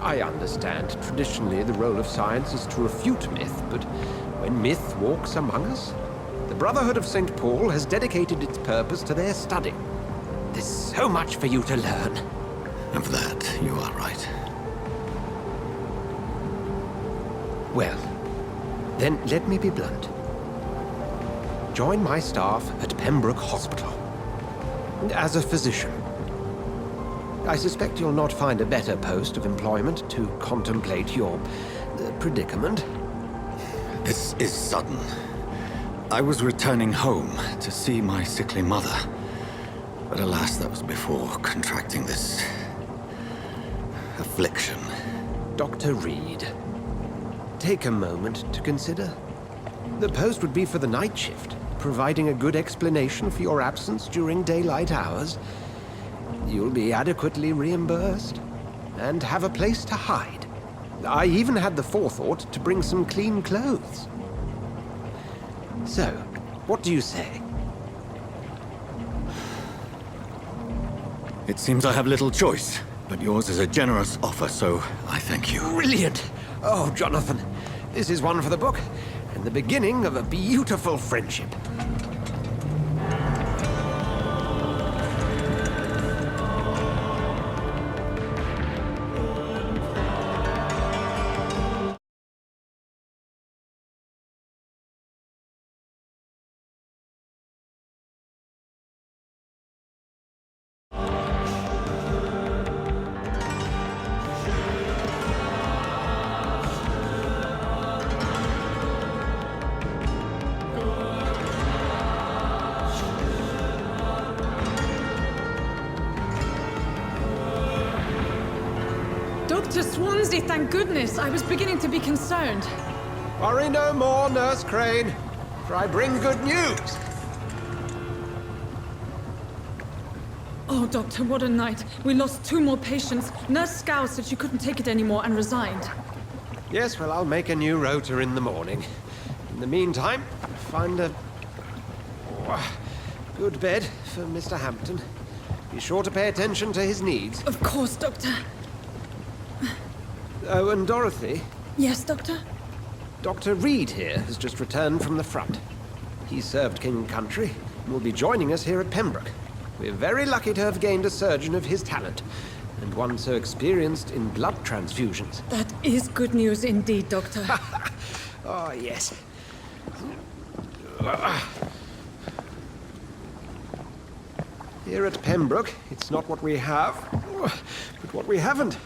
I understand traditionally the role of science is to refute myth, but when myth walks among us, the Brotherhood of St. Paul has dedicated its purpose to their study. There's so much for you to learn. Of that, you are right. Well, then let me be blunt. Join my staff at Pembroke Hospital. As a physician. I suspect you'll not find a better post of employment to contemplate your predicament. This is sudden. I was returning home to see my sickly mother. But alas, that was before contracting this affliction. Dr. Reed, take a moment to consider. The post would be for the night shift, providing a good explanation for your absence during daylight hours. You'll be adequately reimbursed and have a place to hide. I even had the forethought to bring some clean clothes. So, what do you say? It seems I have little choice, but yours is a generous offer, so I thank you. Brilliant! Oh, Jonathan, this is one for the book, and the beginning of a beautiful friendship. Dr. Swansea, thank goodness. I was beginning to be concerned. Worry no more, Nurse Crane, for I bring good news. Oh, Doctor, what a night. We lost 2 more patients. Nurse Scow said she couldn't take it anymore and resigned. Yes, well, I'll make a new rota in the morning. In the meantime, find a good bed for Mr. Hampton. Be sure to pay attention to his needs. Of course, Doctor. Oh, and Dorothy, Yes, Doctor? Dr. Reed here has just returned from the front. He served King and Country and will be joining us here at Pembroke. We're very lucky to have gained a surgeon of his talent, and one so experienced in blood transfusions. That is good news indeed, Doctor. Oh, yes. Here at Pembroke, it's not what we have, but what we haven't.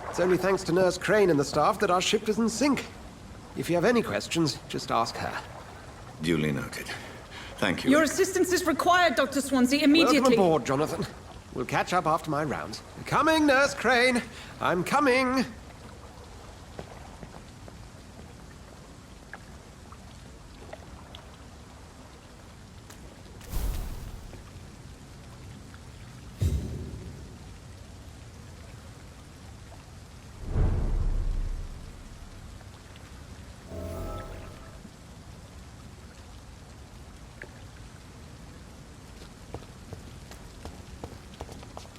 It's only thanks to Nurse Crane and the staff that our ship doesn't sink. If you have any questions, just ask her. Duly noted. Thank you. Your assistance is required, Dr. Swansea, immediately. Welcome aboard, Jonathan. We'll catch up after my rounds. Coming, Nurse Crane. I'm coming.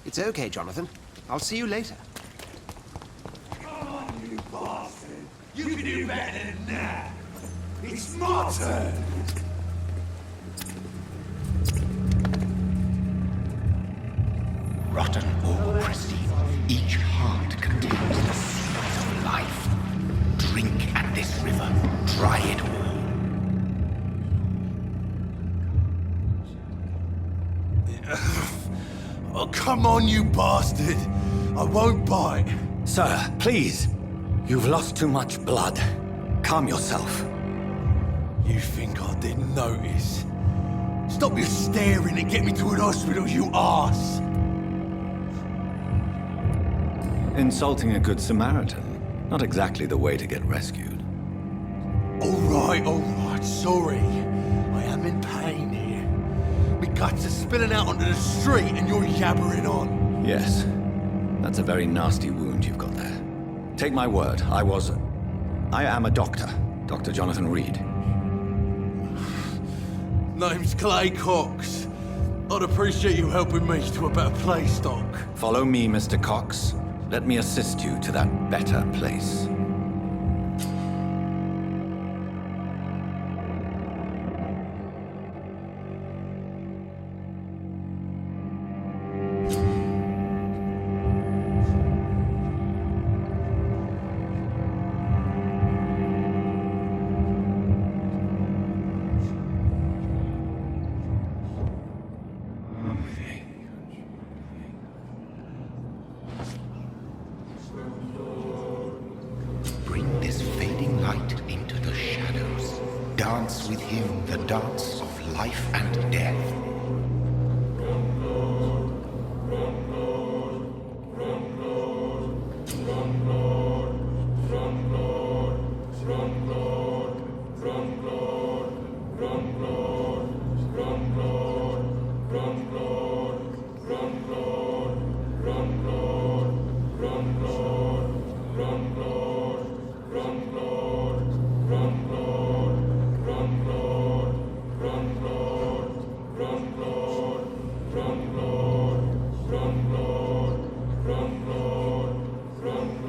It's okay, Jonathan. I'll see you later. Come on, you bastard! You can do better than that! It's my turn! Rotten or pristine, each heart contains the seeds of life. Drink at this river, try it all. Oh, come on, you bastard! I won't bite! Sir, please. You've lost too much blood. Calm yourself. You think I didn't notice? Stop your staring and get me to an hospital, you arse! Insulting a good Samaritan. Not exactly the way to get rescued. Alright, sorry. I am in pain here. My guts are spilling out onto the street and you're yabbering on. Yes. That's a very nasty wound you've got there. Take my word, I am a doctor. Dr. Jonathan Reed. Name's Clay Cox. I'd appreciate you helping me to a better place, Doc. Follow me, Mr. Cox. Let me assist you to that better place. Bring this fading light into the shadows. Dance with him the dance of life and death.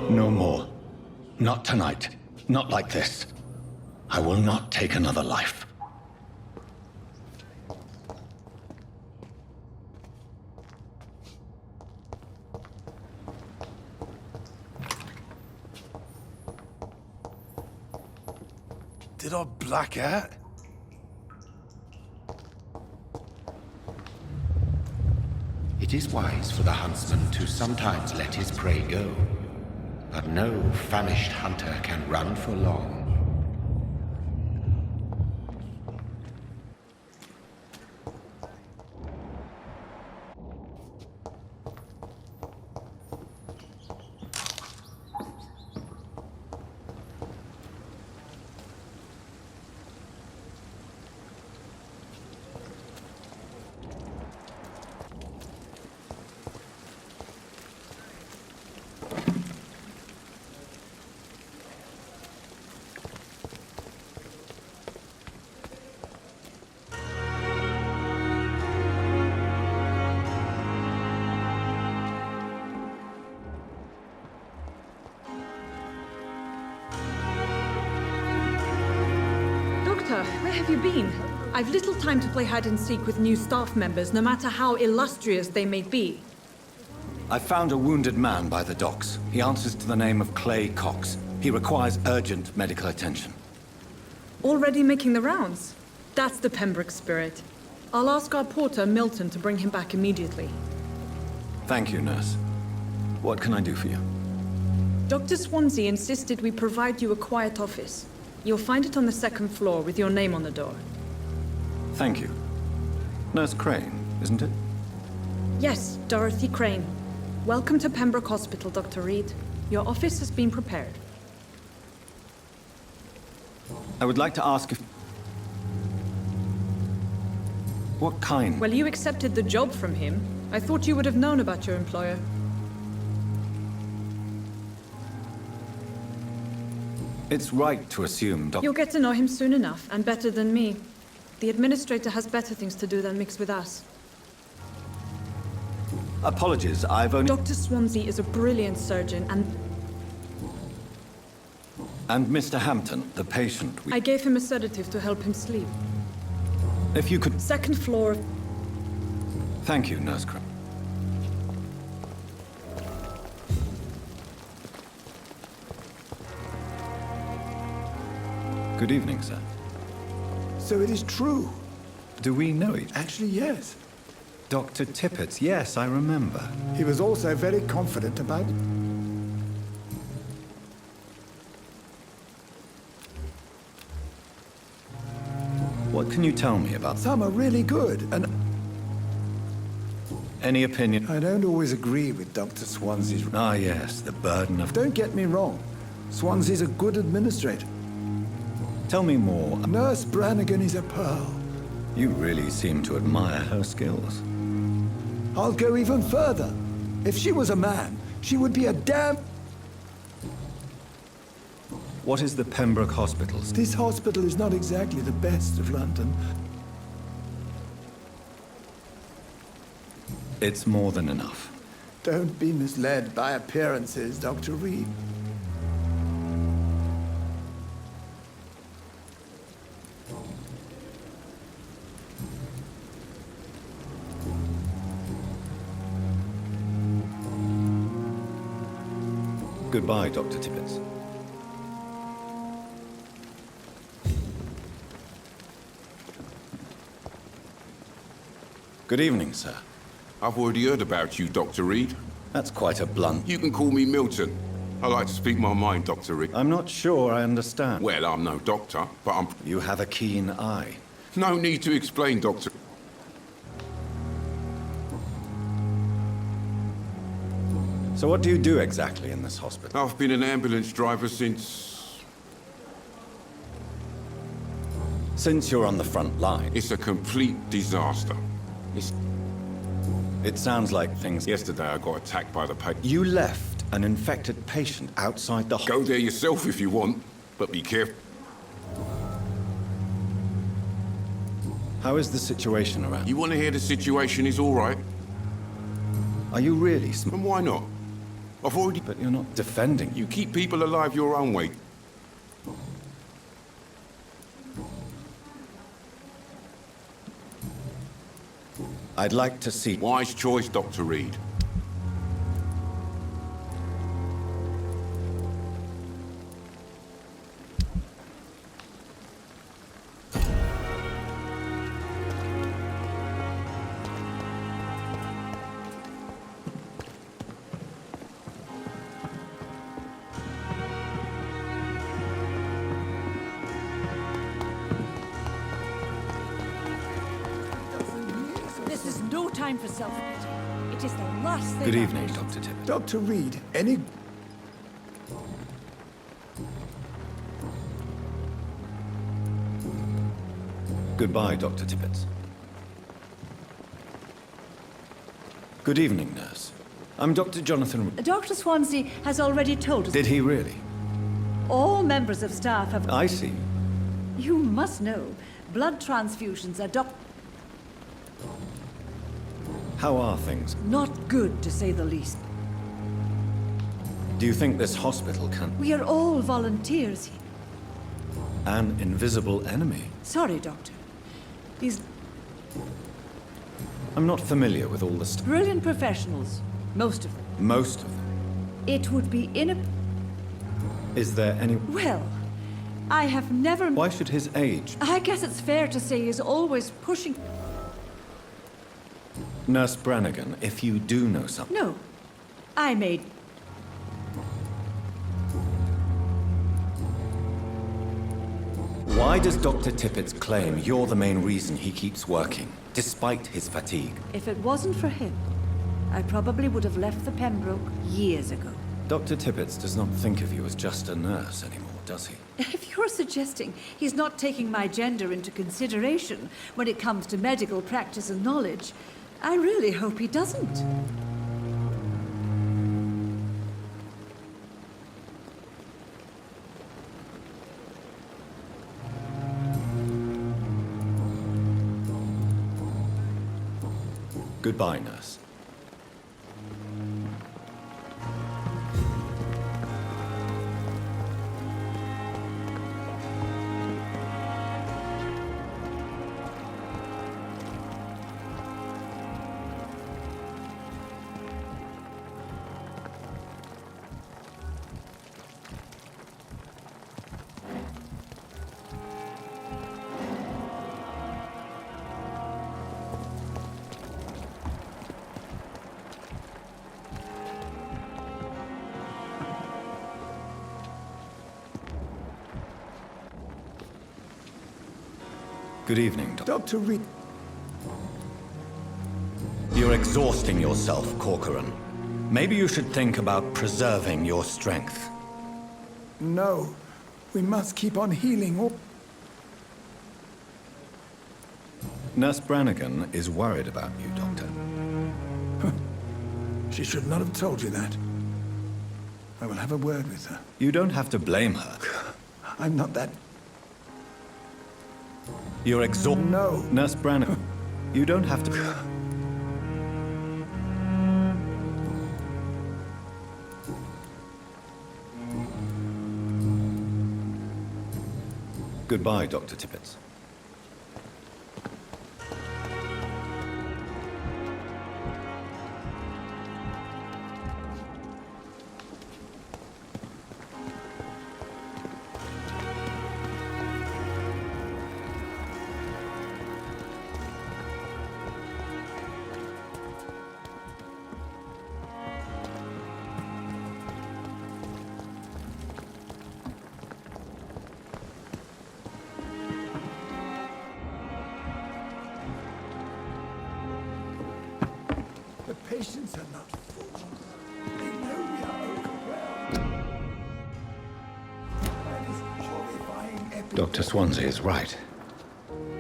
No more. Not tonight. Not like this. I will not take another life. Did I black out? It is wise for the huntsman to sometimes let his prey go, but no famished hunter can run for long. Doctor, where have you been? I've little time to play hide and seek with new staff members, no matter how illustrious they may be. I found a wounded man by the docks. He answers to the name of Clay Cox. He requires urgent medical attention. Already making the rounds? That's the Pembroke spirit. I'll ask our porter, Milton, to bring him back immediately. Thank you, nurse. What can I do for you? Dr. Swansea insisted we provide you a quiet office. You'll find it on the second floor with your name on the door. Thank you. Nurse Crane, isn't it? Yes, Dorothy Crane. Welcome to Pembroke Hospital, Dr. Reed. Your office has been prepared. I would like to ask if... What kind? Well, you accepted the job from him. I thought you would have known about your employer. It's right to assume, You'll get to know him soon enough, and better than me. The administrator has better things to do than mix with us. Apologies, I've only... Dr. Swansea is a brilliant surgeon, And Mr. Hampton, the patient, I gave him a sedative to help him sleep. If you could... Second floor. Thank you, Nurse Crane. Good evening, sir. So it is true. Do we know each... Actually, yes. Dr. Tippett, yes, I remember. He was also very confident about it. What can you tell me about... Some are really good, and Any opinion? I don't always agree with Dr. Swansea's... Ah, yes, the burden of... Don't get me wrong. Swansea's a good administrator. Tell me more. Nurse Brannigan is a pearl. You really seem to admire her skills. I'll go even further. If she was a man, she would be a damn... What is the Pembroke Hospital? This hospital is not exactly the best of London. It's more than enough. Don't be misled by appearances, Dr. Reed. Goodbye, Dr. Tippett. Good evening, sir. I've already heard about you, Dr. Reed. That's quite a blunt. You can call me Milton. I like to speak my mind, Dr. Reed. I'm not sure I understand. Well, I'm no doctor, but I'm... You have a keen eye. No need to explain, Doctor. So what do you do exactly in this hospital? I've been an ambulance driver since... Since you're on the front line, It's a complete disaster. it sounds like things... Yesterday I got attacked by the patient. You left an infected patient outside the Go there yourself if you want, but be careful. How is the situation around? You want to hear the situation is all right? Are you really And why not? I've already... But you're not defending. You keep people alive your own way. I'd like to see... Wise choice, Dr. Reed. This is no time for self-pity. It is the last thing. Good our evening, patients- Dr. Tippett. Dr. Reed, any... Goodbye, Dr. Tippett. Good evening, nurse. I'm Dr. Jonathan... Dr. Swansea has already told us Did he really? all members of staff have... I see. You must know, blood transfusions are How are things? not good, to say the least. Do you think this hospital can... We are all volunteers here. An invisible enemy? Sorry, Doctor. These I'm not familiar with all the stuff. brilliant professionals, most of them. Most of them. It would be Is there any... Well, I have never... Why should his age... I guess it's fair to say he's always pushing... Nurse Brannigan, if you do know something... No. I made... Why does Dr. Tippett claim you're the main reason he keeps working, despite his fatigue? If it wasn't for him, I probably would have left the Pembroke years ago. Dr. Tippett does not think of you as just a nurse anymore, does he? If you're suggesting he's not taking my gender into consideration when it comes to medical practice and knowledge, I really hope he doesn't. Goodbye, nurse. Good evening, Doctor. Dr. Reed... You're exhausting yourself, Corcoran. Maybe you should think about preserving your strength. No. We must keep on healing or... Nurse Brannigan is worried about you, Doctor. She should not have told you that. I will have a word with her. You don't have to blame her. I'm not that... You're exhausted. No. Nurse Brannigan, you don't have to... Goodbye, Dr. Tippett. The patients are not fools. They know we are overwhelmed. By this horrifying epidemic. Dr. Swansea is right.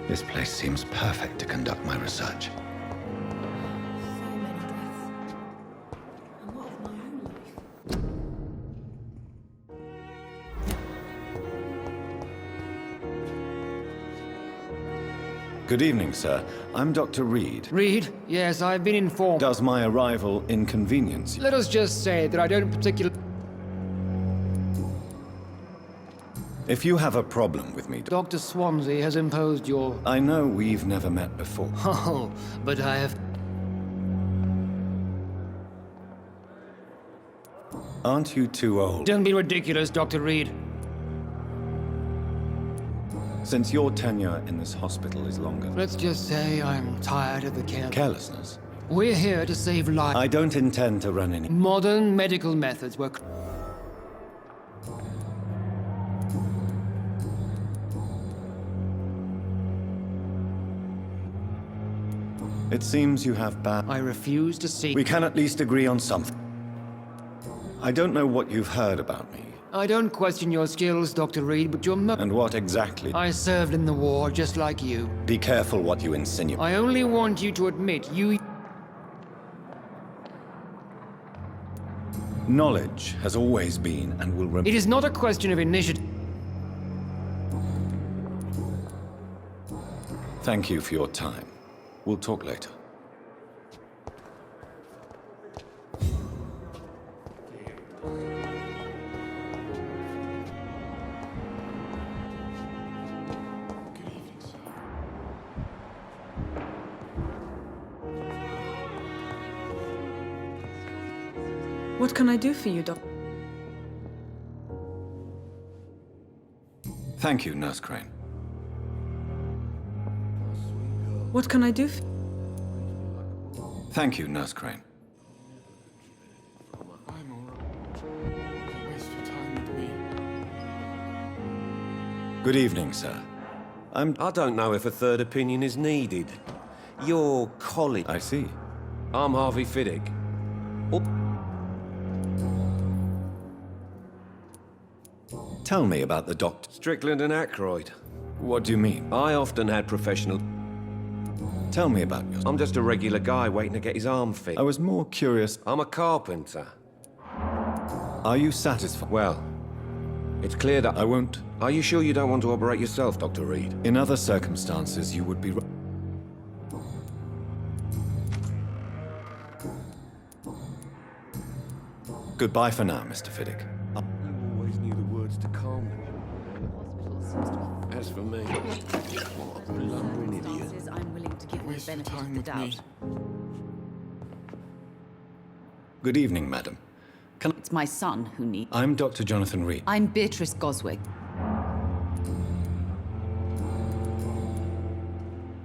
This place seems perfect to conduct my research. So many deaths. And what of my own life? Good evening, sir. I'm Dr. Reed. Reed? Yes, I've been informed. Does my arrival inconvenience you? Let us just say that I don't particularly... If you have a problem with me, Dr. Swansea has imposed your... I know we've never met before. Oh, but I have... Aren't you too old? Don't be ridiculous, Dr. Reed. Since your tenure in this hospital is longer. Let's just say I'm tired of the care... Carelessness. We're here to save lives. I don't intend to run any... Modern medical methods were... It seems you have bad... I refuse to see... We can at least agree on something. I don't know what you've heard about me. I don't question your skills, Dr. Reed, but your And what exactly? I served in the war, just like you. Be careful what you insinuate. I only want you to admit you... Knowledge has always been and will remain... It is not a question of initiative. Thank you for your time. We'll talk later. What can I do for you, Doc? Thank you, Nurse Crane. What can I do for... Thank you, Nurse Crane. I'm alright. Don't waste your time with me. Good evening, sir. I don't know if a third opinion is needed. Your colleague... I see. I'm Harvey Fiddick. Oh, Tell me about the doctor. Strickland and Ackroyd. What do you mean? I often had professional... Tell me about your... I'm just a regular guy waiting to get his arm fixed. I was more curious. I'm a carpenter. Are you satisfied? Well, it's clear that... I won't. Are you sure you don't want to operate yourself, Dr. Reed? In other circumstances, you would be... Goodbye for now, Mr. Fiddick. You always knew the words to calm them. As for me, what a blundering idiot. I'm willing to give you the Waste your benefit time of the with me. doubt. Good evening, madam. It's my son who needs... I'm Dr. Jonathan Reed. I'm Beatrice Goswick.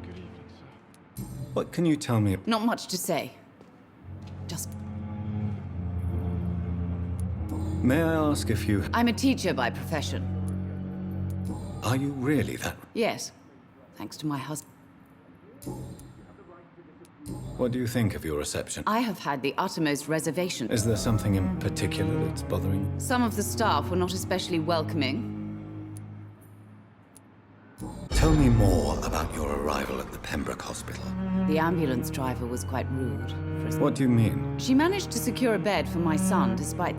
Good evening, sir. What can you tell me? Not much to say. Just... May I ask if you... I'm a teacher by profession. Are you really that... Yes, thanks to my husband. What do you think of your reception? I have had the uttermost reservation. Is there something in particular that's bothering you? Some of the staff were not especially welcoming. Tell me more about your arrival at the Pembroke Hospital. The ambulance driver was quite rude. What do you mean? She managed to secure a bed for my son despite...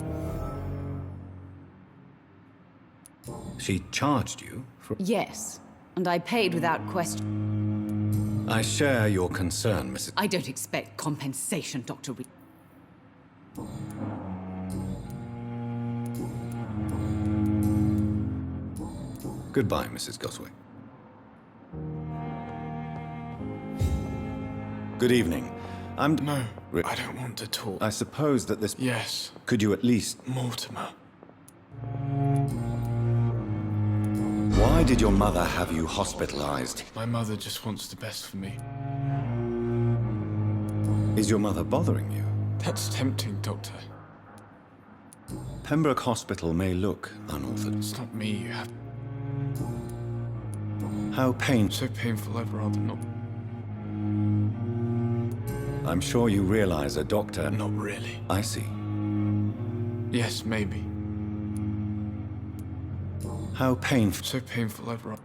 She charged you for... Yes, and I paid without question. I share your concern, Mrs... I don't expect compensation, Dr. Reed. Goodbye, Mrs. Goswick. Good evening. No, I don't want to talk. I suppose that this... Yes. Could you at least... Mortimer. Why did your mother have you hospitalized? My mother just wants the best for me. Is your mother bothering you? That's tempting, Doctor. Pembroke Hospital may look unorthodox. It's not me you have. How So painful, I'd rather not. I'm sure you realize a doctor... Not really. I see. Yes, maybe. How painful... So painful, I'd rather...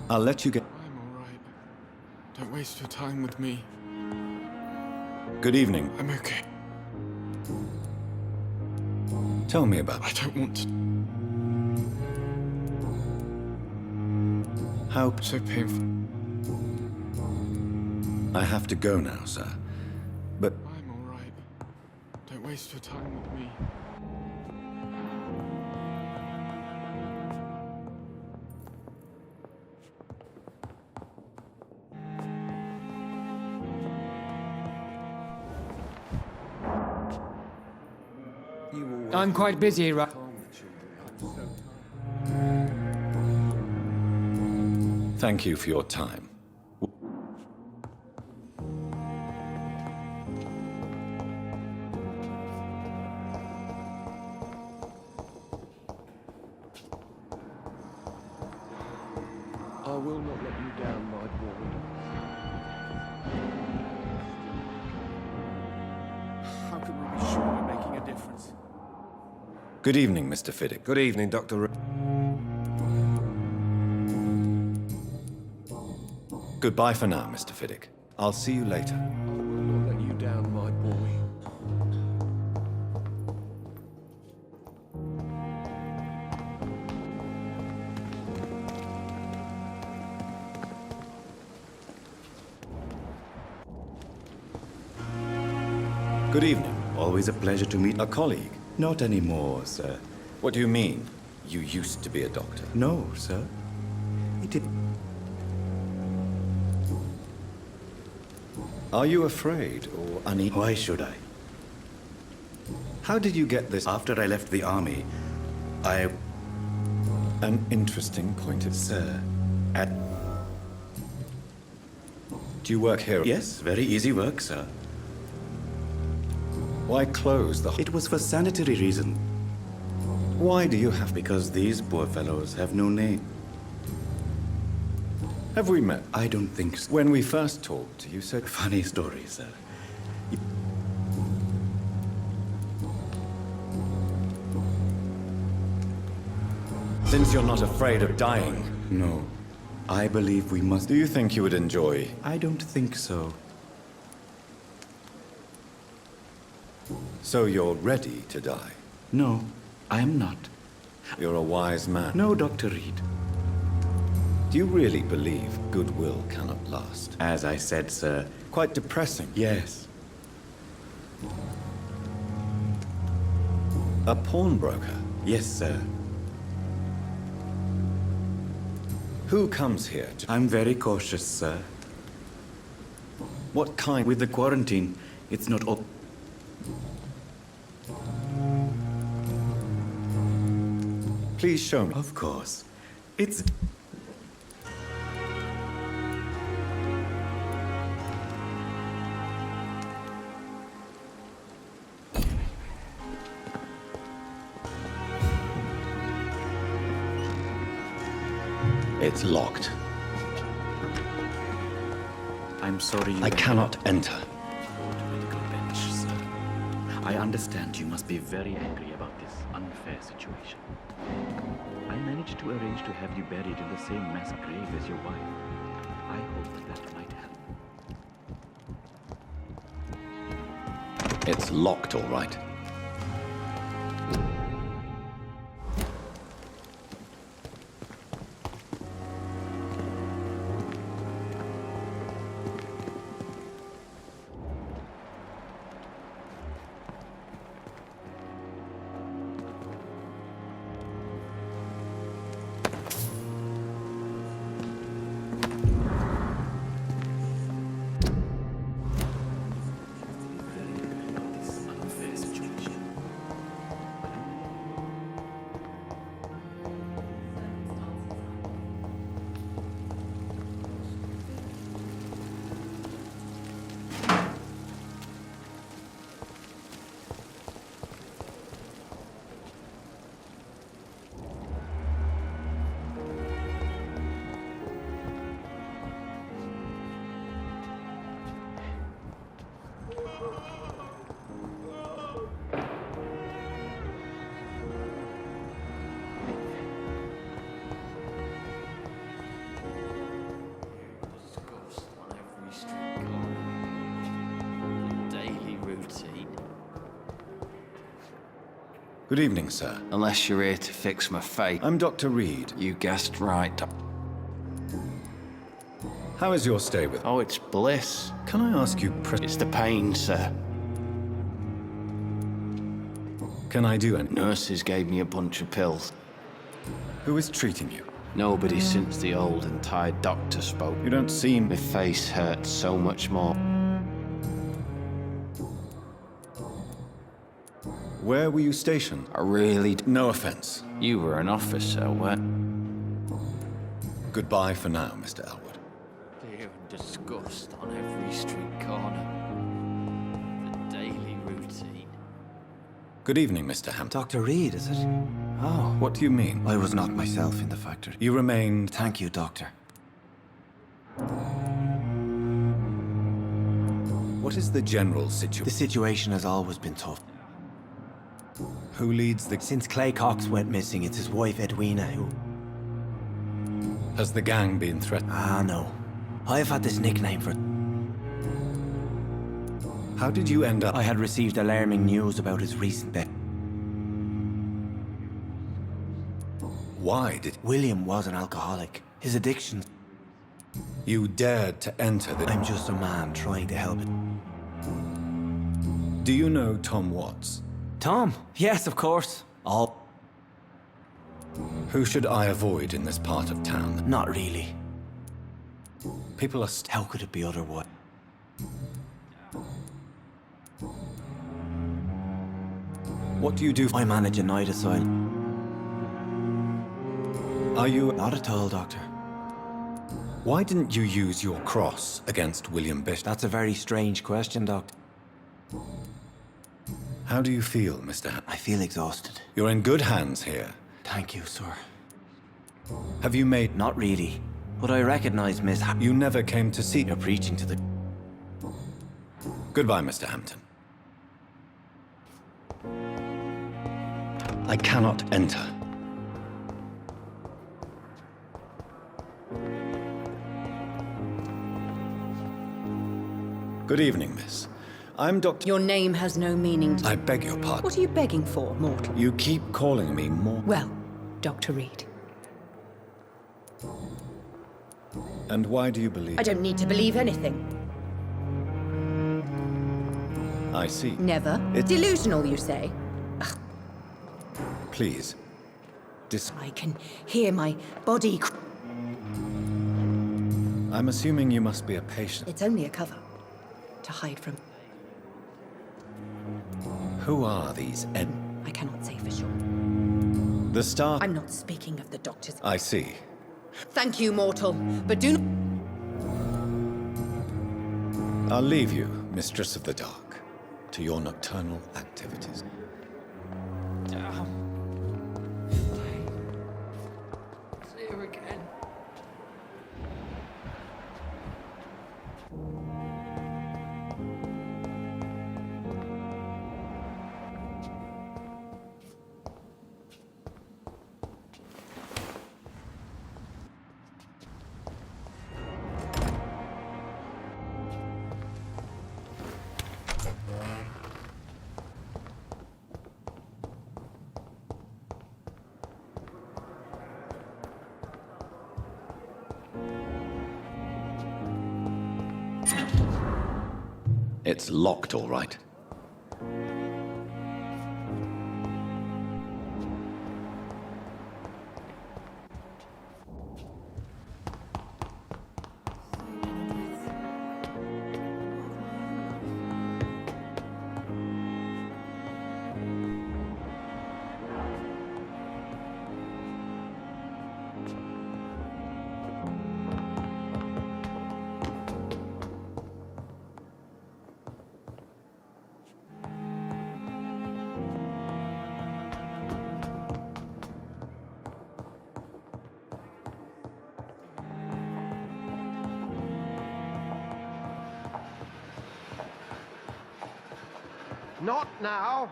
I'll let you get... I'm alright. Don't waste your time with me. Good evening. I'm okay. Tell me about... I don't want to... How... So painful. I have to go now, sir. But... I'm alright. Don't waste your time with me. I'm quite busy, right? Thank you for your time. I will not let you down, my boy. How can we be sure we're making a difference? Good evening, Mr. Fiddick. Good evening, Dr. Reed. Goodbye for now, Mr. Fiddick. I'll see you later. I will not let you down, my boy. Good evening. Always a pleasure to meet A colleague? Not anymore, sir. What do you mean? You used to be a doctor. No, sir. It did. Are you afraid or uneasy? Why should I? How did you get this? After I left the army, I... An interesting point of... Sir, at... Do you work here? Yes, very easy work, sir. Why close the... It was for sanitary reason. Why do you have... Because these poor fellows have no name. Have we met? I don't think so. When we first talked, you said... Funny story, sir. Since you're not afraid of dying... No. I believe we must... Do you think you would enjoy... I don't think so. So you're ready to die? No, I am not. You're a wise man. No, Dr. Reed. Do you really believe goodwill cannot last? As I said, sir. Quite depressing. Yes. A pawnbroker? Yes, sir. Who comes here to... I'm very cautious, sir. What kind... With the quarantine, it's not all... Please show me. Of course. It's... It's locked. I'm sorry you... I cannot enter. Go to medical bench, sir. I understand you must be very angry about this unfair situation. I managed to arrange to have you buried in the same mass grave as your wife. I hope that might help. It's locked, all right. Good evening, sir. Unless you're here to fix my fate. I'm Dr. Reed. You guessed right. How is your stay with... Oh, it's bliss. Can I ask you... It's the pain, sir. Can I do anything? Nurses gave me a bunch of pills. Who is treating you? Nobody since the old and tired doctor spoke. You don't seem... My face hurts so much more. Where were you stationed? I really... No offense. You were an officer, weren't... Goodbye for now, Mr. Elwood. Fear and disgust on every street corner. The daily routine. Good evening, Mr. Hampton. Dr. Reed, is it? Oh. What do you mean? I was not myself in the factory. You remained... Thank you, Doctor. What is the general situation? The situation has always been tough. Who leads the... Since Clay Cox went missing, it's his wife, Edwina, who... Has the gang been threatened? Ah, no. I've had this nickname for... How did you end up... I had received alarming news about his recent death. Why did... William was an alcoholic. His addictions... You dared to enter the... I'm just a man trying to help it. Do you know Tom Watts? Tom? Yes, of course. All... Who should I avoid in this part of town? Not really. People are... How could it be otherwise? What do you do? I manage a night asylum. Are you... Not at all, Doctor. Why didn't you use your cross against William Bishop? That's a very strange question, Doctor. How do you feel, Mr. I feel exhausted. You're in good hands here. Thank you, sir. Have you made... Not really. But I recognize Miss... You never came to see... You're preaching to the... Goodbye, Mr. Hampton. I cannot enter. Good evening, miss. I'm Dr... Your name has no meaning to... I beg your pardon. What are you begging for, mortal? You keep calling me more... Well, Dr. Reed. And why do you believe... I don't need to believe anything. I see. Never. It's... Delusional, you say? Ugh. Please. I can hear my body... I'm assuming you must be a patient. It's only a cover. To hide from... Who are these I cannot say for sure. The staff... I'm not speaking of the doctors. I see. Thank you, mortal, but do not... I'll leave you, Mistress of the Dark, to your nocturnal activities. It's here again. It's locked, all right. Not now.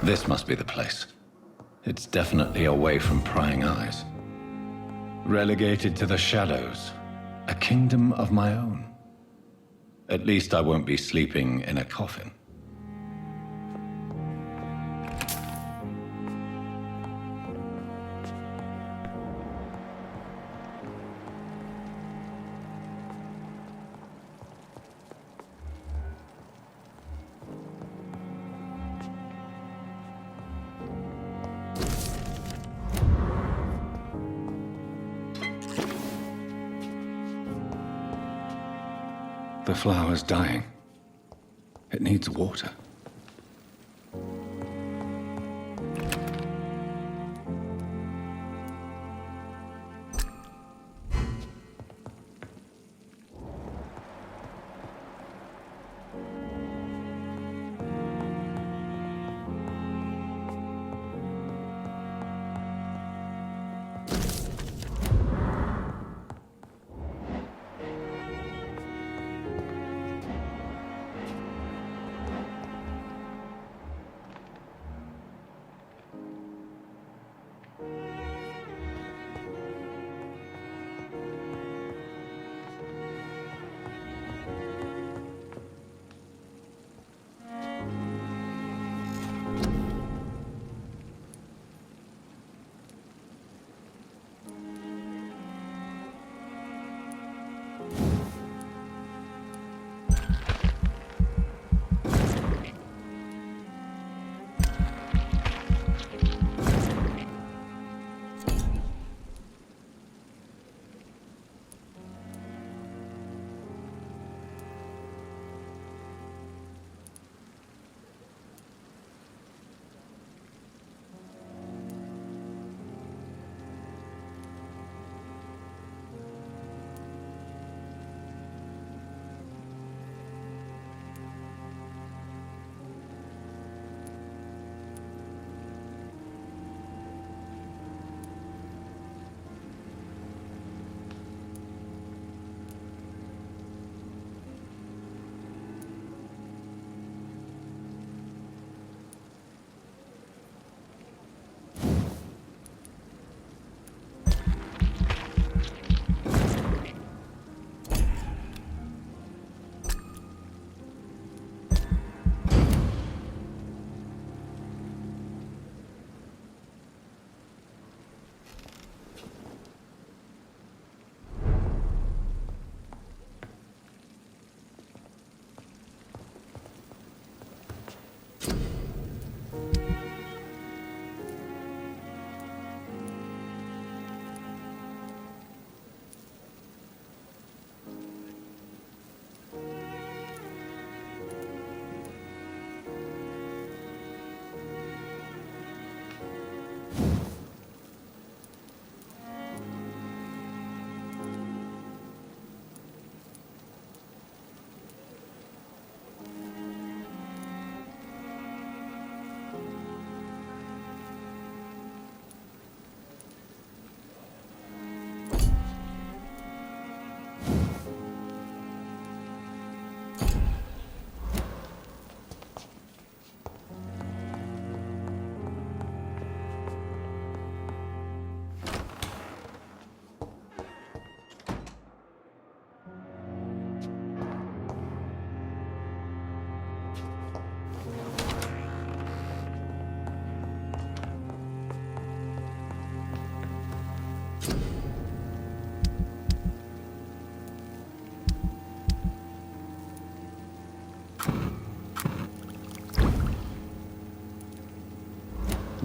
This must be the place. It's definitely away from prying eyes. Relegated to the shadows. A kingdom of my own. At least I won't be sleeping in a coffin. The flower's dying. It needs water.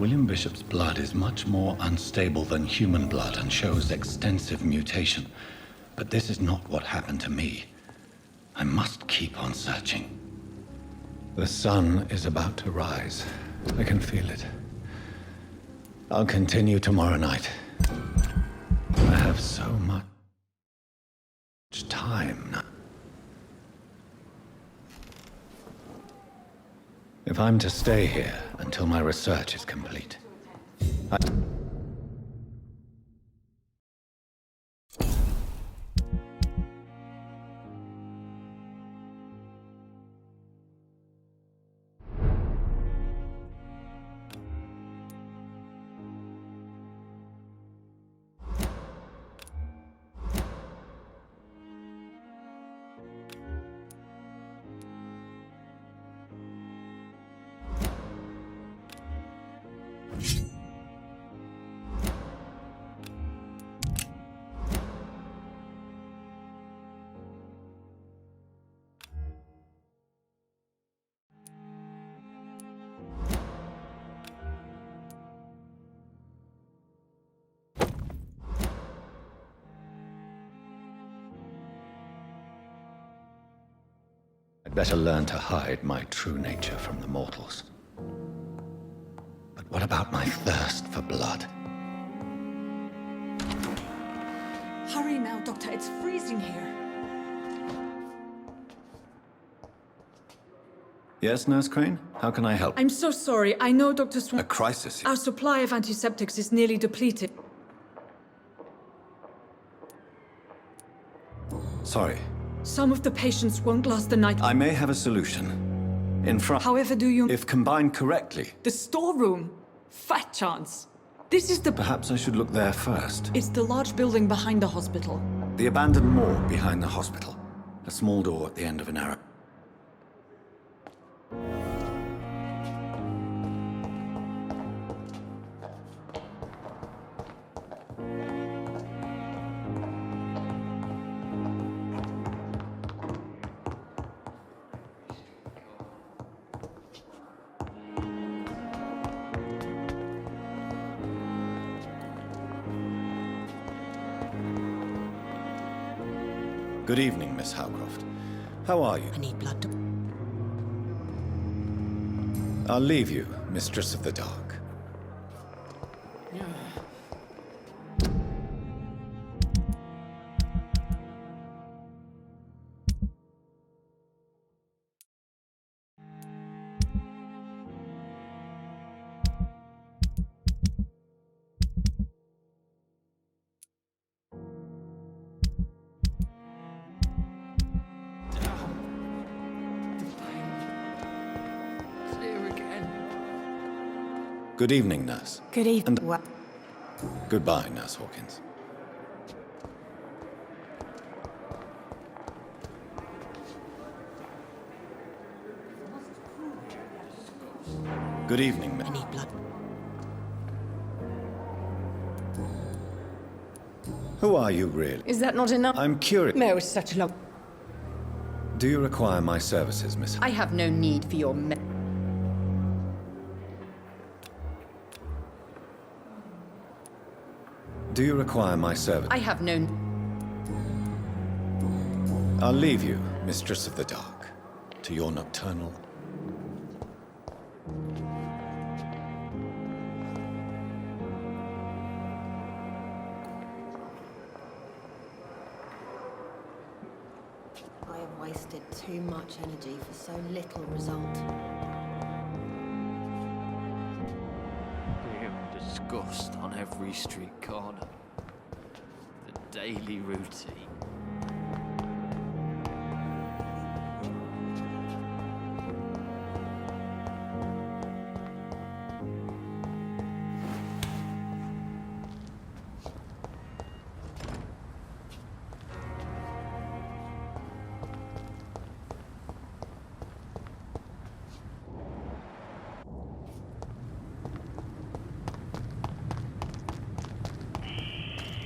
William Bishop's blood is much more unstable than human blood and shows extensive mutation. But this is not what happened to me. I must keep on searching. The sun is about to rise. I can feel it. I'll continue tomorrow night. I have so much time now. If I'm to stay here until my research is complete, I'd better learn to hide my true nature from the mortals. But what about my thirst for blood? Hurry now, Doctor. It's freezing here. Yes, Nurse Crane? How can I help? I'm so sorry. I know Dr. Swan... A crisis? Our supply of antiseptics is nearly depleted. Sorry. Some of the patients won't last the night. I may have a solution. In front... However do you... If combined correctly... The storeroom? Fat chance. This is the... Perhaps I should look there first. It's the large building behind the hospital. The abandoned morgue behind the hospital. A small door at the end of a narrow... Good evening, Miss Howcroft. How are you? I need blood to... I'll leave you, Mistress of the Dark. Good evening, Nurse. Good evening. Goodbye, Nurse Hawkins. Good evening, I need blood. Who are you, really? Is that not enough? I'm curious. No, it's such a long... Do you require my services, Miss? I have no need for your... Do you require my service? I have no... I'll leave you, Mistress of the Dark, to your nocturnal... I have wasted too much energy for so little result. Disgust on every street corner. The daily routine.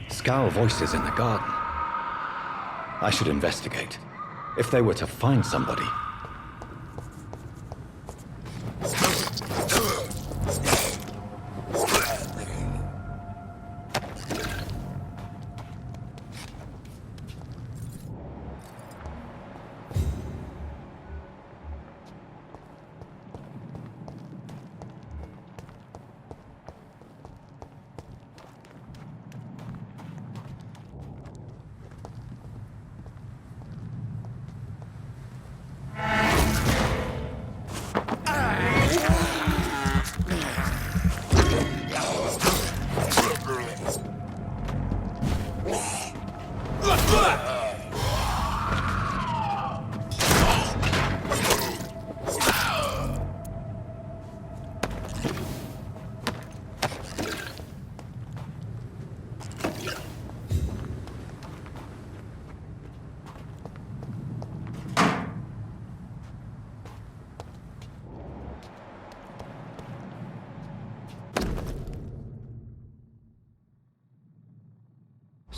Scowl voices in the garden. I should investigate. If they were to find somebody...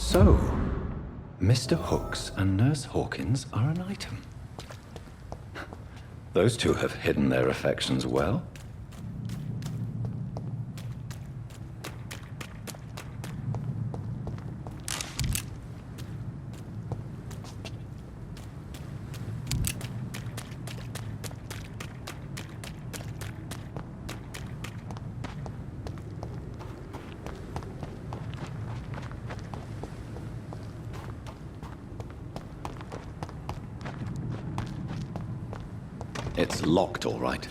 So, Mr. Hooks and Nurse Hawkins are an item. Those two have hidden their affections well. It's locked, all right.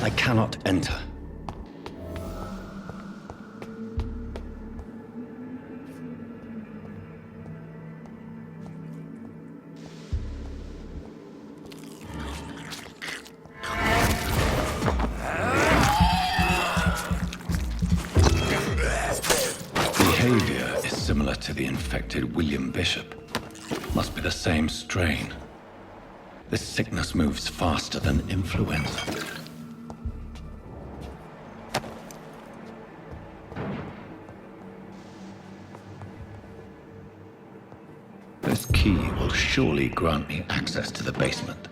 I cannot enter. Behavior is similar to the infected William Bishop. Must be the same strain. This sickness moves faster than influenza. This key will surely grant me access to the basement.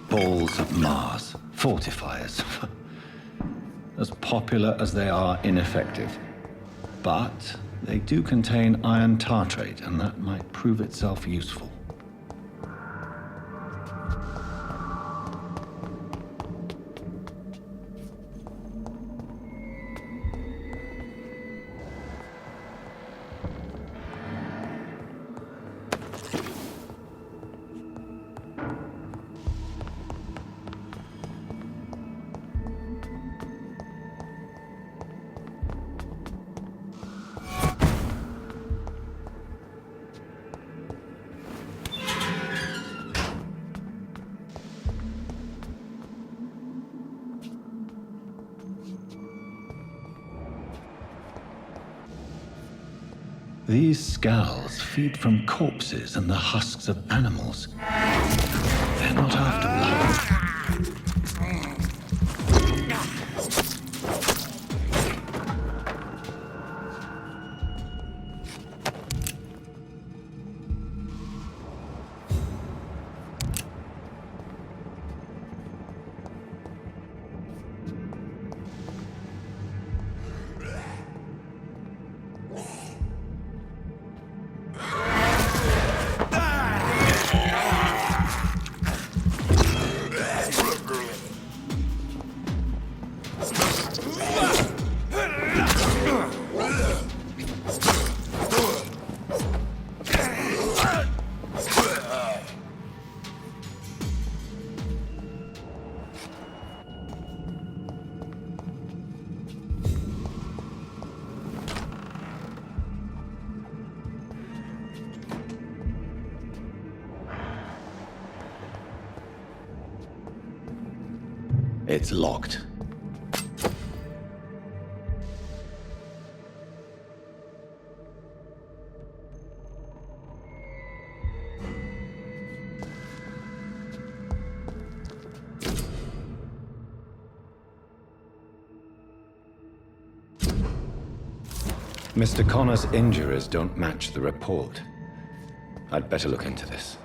Balls of Mars, fortifiers. As popular as they are ineffective. But they do contain iron tartrate, and that might prove itself useful. These scowls feed from corpses and the husks of animals. They're not after blood. It's locked. Mr. Connor's injuries don't match the report. I'd better look into this.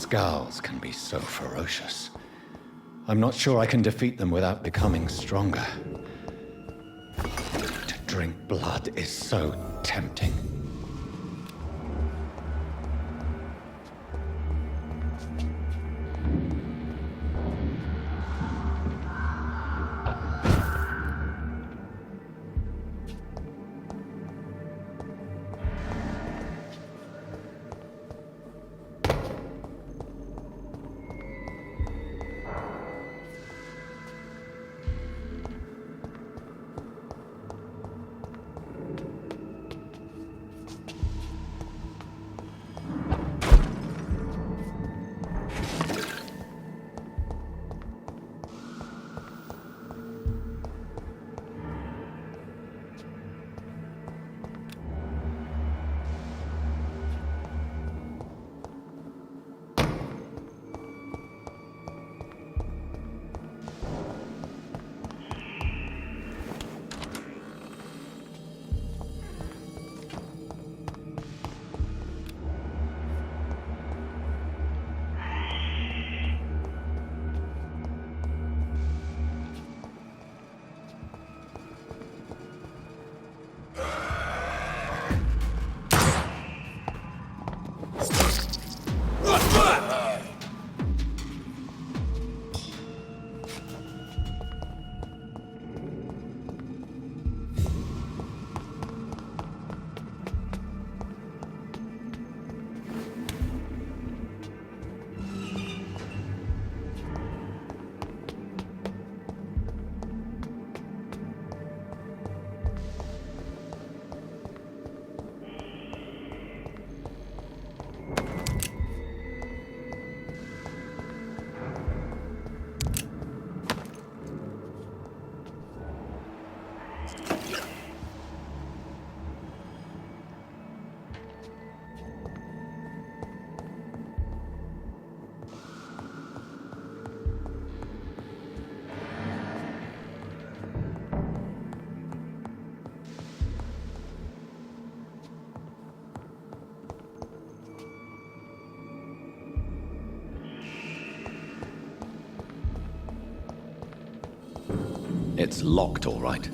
Skulls can be so ferocious. I'm not sure I can defeat them without becoming stronger. To drink blood is so tempting. It's locked, all right.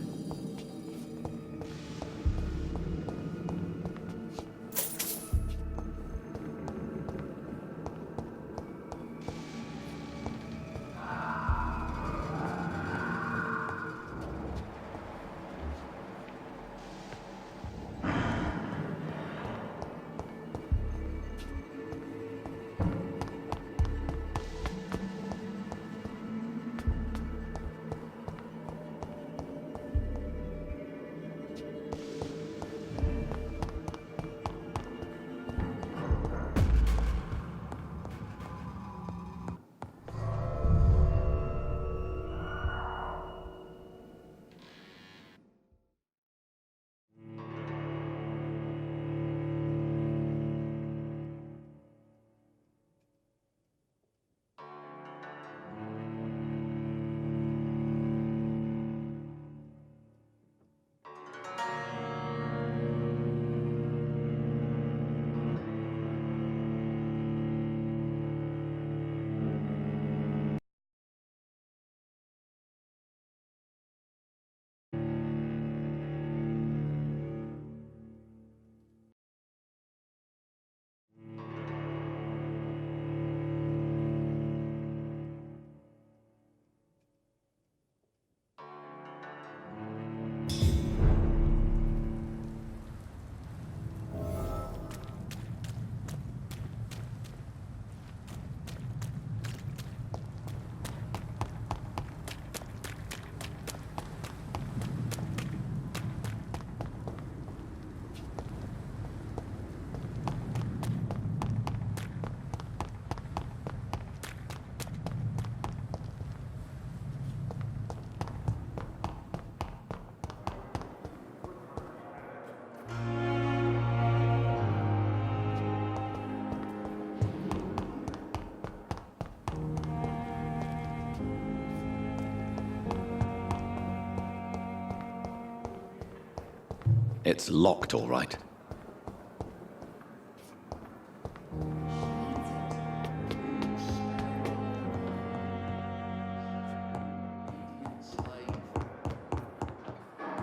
It's locked, all right.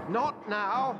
Not now.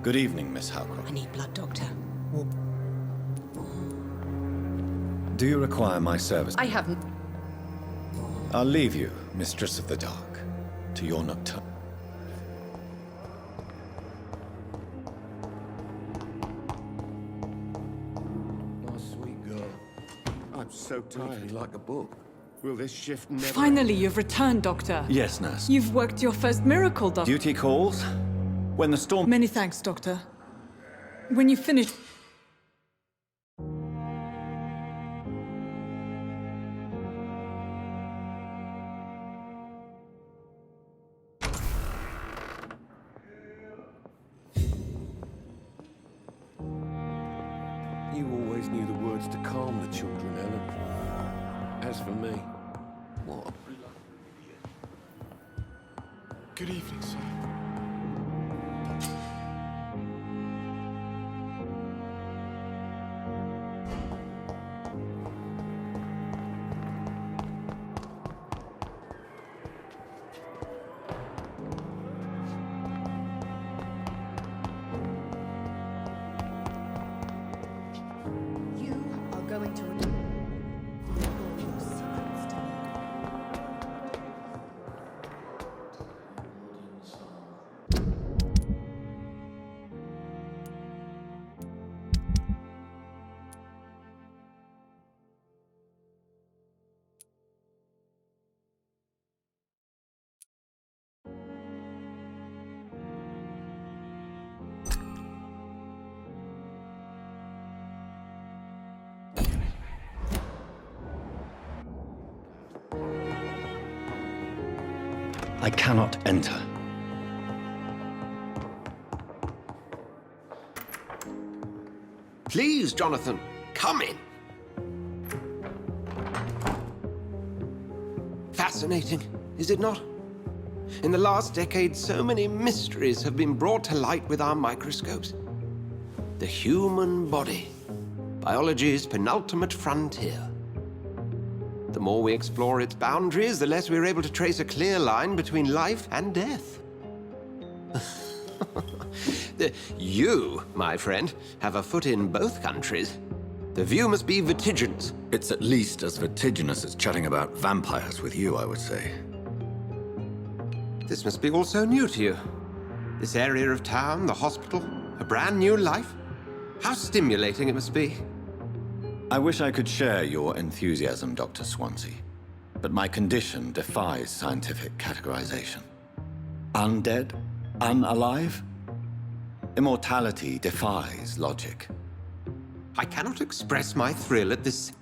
Good evening, Miss Howcroft. I need blood, Doctor. Do you require my service? I haven't. I'll leave you, Mistress of the Dark, to your nocturne. My sweet girl. I'm so tired, like a book. Will this shift never... Finally, you've returned, Doctor. Yes, nurse. You've worked your first miracle, Doctor. Duty calls. When the storm... Many thanks, Doctor. When you finish... You always knew the words to calm the children, Ellen. As for me, what? Good evening, sir. You are going to reveal your secrets to me. I cannot enter. Please, Jonathan, come in. Fascinating, is it not? In the last decade, so many mysteries have been brought to light with our microscopes. The human body, biology's penultimate frontier. The more we explore its boundaries, the less we're able to trace a clear line between life and death. You, my friend, have a foot in both countries. The view must be vertiginous. It's at least as vertiginous as chatting about vampires with you, I would say. This must be all so new to you. This area of town, the hospital, a brand new life. How stimulating it must be. I wish I could share your enthusiasm, Dr. Swansea, but my condition defies scientific categorization. Undead? Unalive? Immortality defies logic. I cannot express my thrill at this